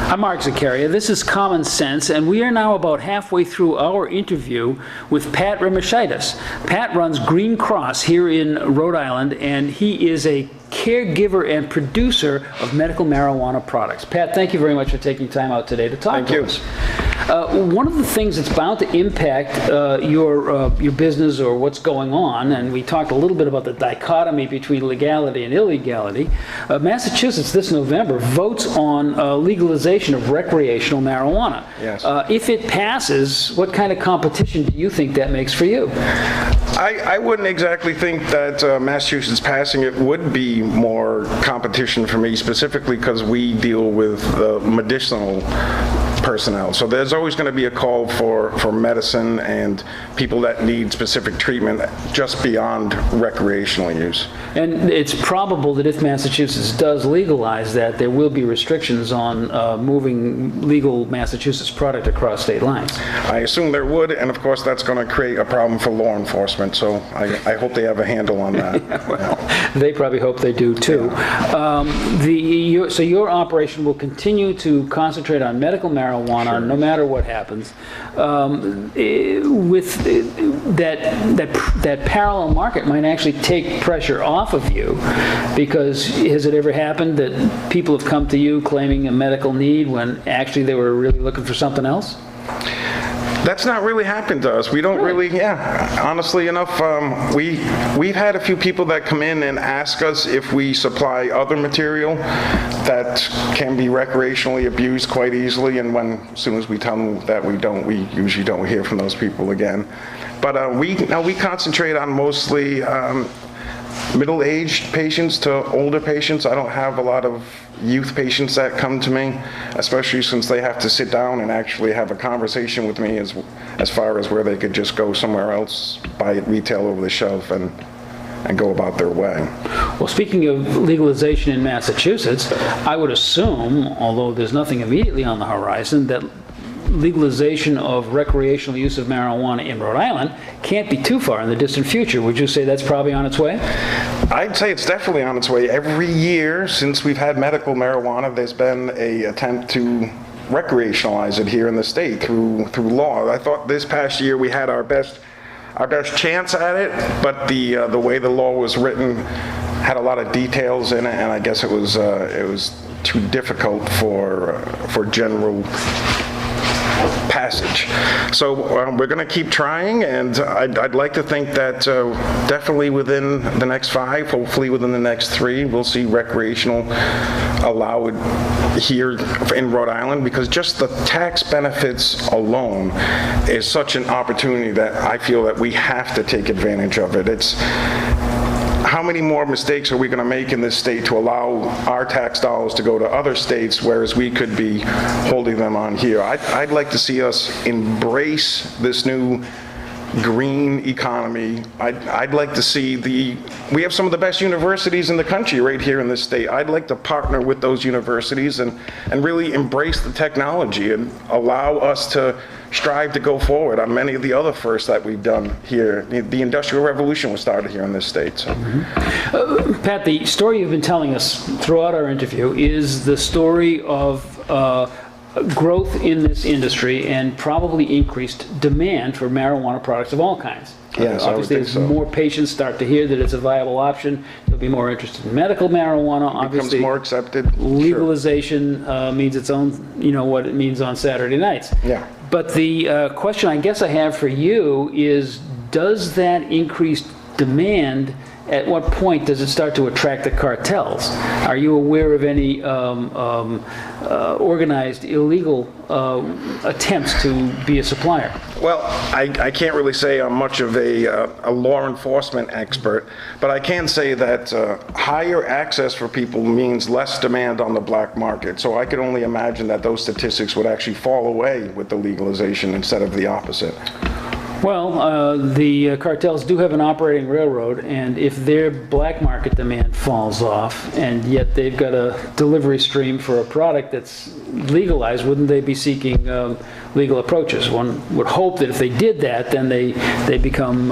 I'm Mark Zaccaria. This is Common Sense, and we are now about halfway through our interview with Pat Rimoshytus. Pat runs Green Cross here in Rhode Island, and he is a caregiver and producer of medical marijuana products. Pat, thank you very much for taking time out today to talk to us. One of the things that's bound to impact your business or what's going on, and we talked a little bit about the dichotomy between legality and illegality, Massachusetts this November votes on legalization of recreational marijuana. Yes. If it passes, what kind of competition do you think that makes for you? I wouldn't exactly think that Massachusetts passing it would be more competition for me, specifically because we deal with medicinal personnel. So there's always going to be a call for medicine and people that need specific treatment just beyond recreational use. And it's probable that if Massachusetts does legalize that, there will be restrictions on moving legal Massachusetts product across state lines. I assume there would, and of course that's going to create a problem for law enforcement, so I hope they have a handle on that. Well, they probably hope they do too. Yeah. So your operation will continue to concentrate on medical marijuana, sure, no matter what happens. With that parallel market might actually take pressure off of you, because has it ever happened that people have come to you claiming a medical need when actually they were really looking for something else? That's not really happened to us. We don't really, honestly enough, we've had a few people that come in and ask us if we supply other material that can be recreationally abused quite easily, and as soon as we tell them that we don't, we usually don't hear from those people again. But we concentrate on mostly middle-aged patients to older patients. I don't have a lot of youth patients that come to me, especially since they have to sit down and actually have a conversation with me as far as where they could just go somewhere else, buy it retail over the shelf, and go about their way. Well, speaking of legalization in Massachusetts, I would assume, although there's nothing immediately on the horizon, that legalization of recreational use of marijuana in Rhode Island can't be too far in the distant future. Would you say that's probably on its way? I'd say it's definitely on its way. Every year since we've had medical marijuana, there's been an attempt to recreationalize it here in the state through law. I thought this past year we had our best chance at it, but the way the law was written had a lot of details in it, and I guess it was too difficult for general passage. So we're going to keep trying, and I'd like to think that definitely within the next 5, hopefully within the next 3, we'll see recreational allowed here in Rhode Island, because just the tax benefits alone is such an opportunity that I feel that we have to take advantage of it. It's how many more mistakes are we going to make in this state to allow our tax dollars to go to other states, whereas we could be holding them on here? I'd like to see us embrace this new green economy. I'd like to see we have some of the best universities in the country right here in this state. I'd like to partner with those universities and really embrace the technology and allow us to strive to go forward on many of the other firsts that we've done here. The Industrial Revolution was started here in this state. So. Pat, the story you've been telling us throughout our interview is the story of growth in this industry and probably increased demand for marijuana products of all kinds. Yes, obviously, as more patients start to hear that it's a viable option, they'll be more interested in medical marijuana. It becomes more accepted. Legalization means its own, what it means on Saturday nights. Yeah. But the question I guess I have for you is, does that increased demand, at what point does it start to attract the cartels? Are you aware of any organized illegal attempts to be a supplier? Well, I can't really say I'm much of a law enforcement expert, but I can say that higher access for people means less demand on the black market. So I could only imagine that those statistics would actually fall away with the legalization instead of the opposite. Well, the cartels do have an operating railroad, and if their black market demand falls off, and yet they've got a delivery stream for a product that's legalized, wouldn't they be seeking legal approaches? One would hope that if they did that, then they become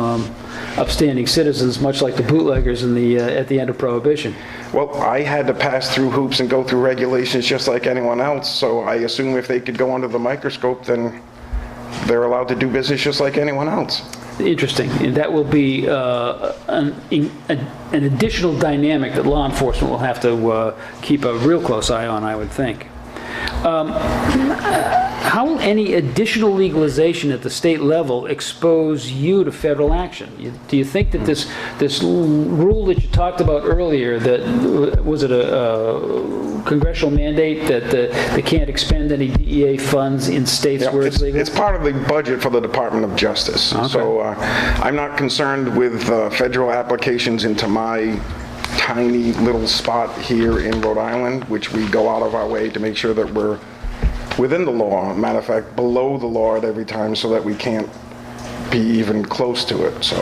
upstanding citizens, much like the bootleggers in at the end of Prohibition. Well, I had to pass through hoops and go through regulations just like anyone else, so I assume if they could go under the microscope, then they're allowed to do business just like anyone else. Interesting. And that will be an additional dynamic that law enforcement will have to keep a real close eye on, I would think. How will any additional legalization at the state level expose you to federal action? Do you think that this rule that you talked about earlier, that was it a congressional mandate that they can't expend any DEA funds in states where it's legal? It's part of the budget for the Department of Justice. Okay. So I'm not concerned with federal applications into my tiny little spot here in Rhode Island, which we go out of our way to make sure that we're within the law. Matter of fact, below the law at every time, so that we can't be even close to it. So.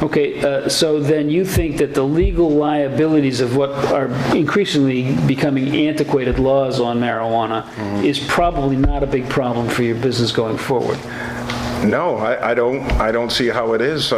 Okay, so then you think that the legal liabilities of what are increasingly becoming antiquated laws on marijuana is probably not a big problem for your business going forward? No, I don't see how it is.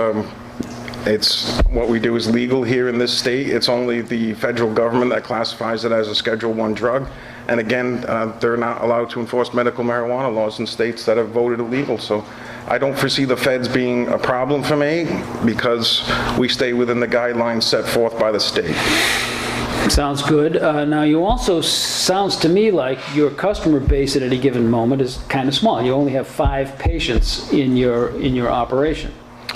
It's what we do is legal here in this state. It's only the federal government that classifies it as a Schedule I drug. And again, they're not allowed to enforce medical marijuana laws in states that have voted illegal. So I don't foresee the feds being a problem for me because we stay within the guidelines set forth by the state. Sounds good. Now, you also, sounds to me like your customer base at any given moment is kind of small. You only have 5 patients in your operation.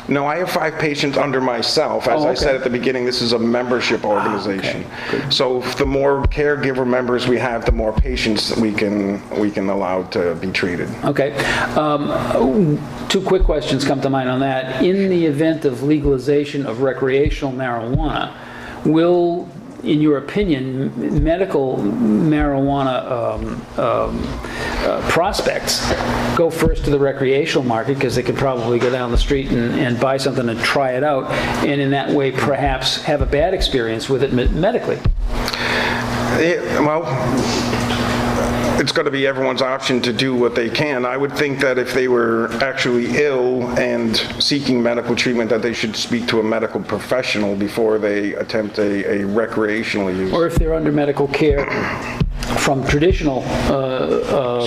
No, I have 5 patients under myself. As I said at the beginning, this is a membership organization. So the more caregiver members we have, the more patients we can allow to be treated. Okay. 2 quick questions come to mind on that. In the event of legalization of recreational marijuana, will, in your opinion, medical marijuana prospects go first to the recreational market because they could probably go down the street and buy something and try it out, and in that way perhaps have a bad experience with it medically? Well, it's going to be everyone's option to do what they can. I would think that if they were actually ill and seeking medical treatment, that they should speak to a medical professional before they attempt a recreational use. Or if they're under medical care from traditional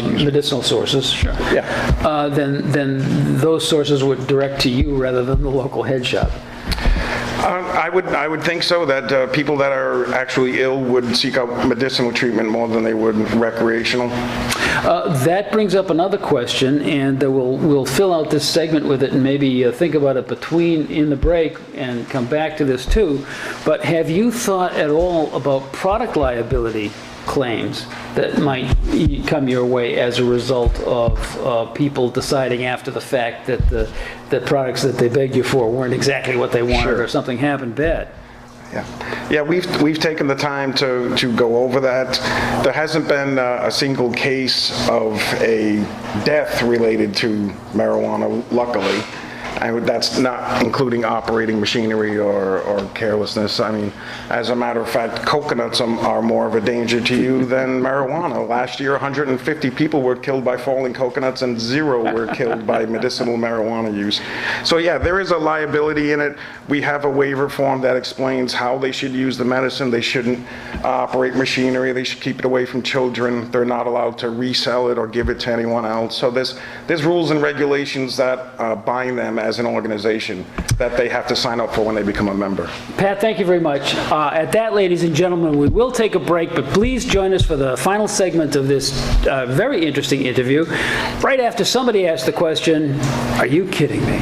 medicinal sources, then those sources would direct to you rather than the local head shop. I would think so, that people that are actually ill would seek out medicinal treatment more than they would recreational. That brings up another question, and we'll fill out this segment with it and maybe think about it in the break and come back to this too. But have you thought at all about product liability claims that might come your way as a result of people deciding after the fact that the products that they begged you for weren't exactly what they wanted, or something happened bad? Yeah, we've taken the time to go over that. There hasn't been a single case of a death related to marijuana, luckily. That's not including operating machinery or carelessness. I mean, as a matter of fact, coconuts are more of a danger to you than marijuana. Last year, 150 people were killed by falling coconuts and 0 were killed by medicinal marijuana use. So yeah, there is a liability in it. We have a waiver form that explains how they should use the medicine. They shouldn't operate machinery. They should keep it away from children. They're not allowed to resell it or give it to anyone else. So there's rules and regulations that bind them as an organization that they have to sign up for when they become a member. Pat, thank you very much. At that, ladies and gentlemen, we will take a break, but please join us for the final segment of this very interesting interview, right after somebody asks the question, "Are you kidding me?"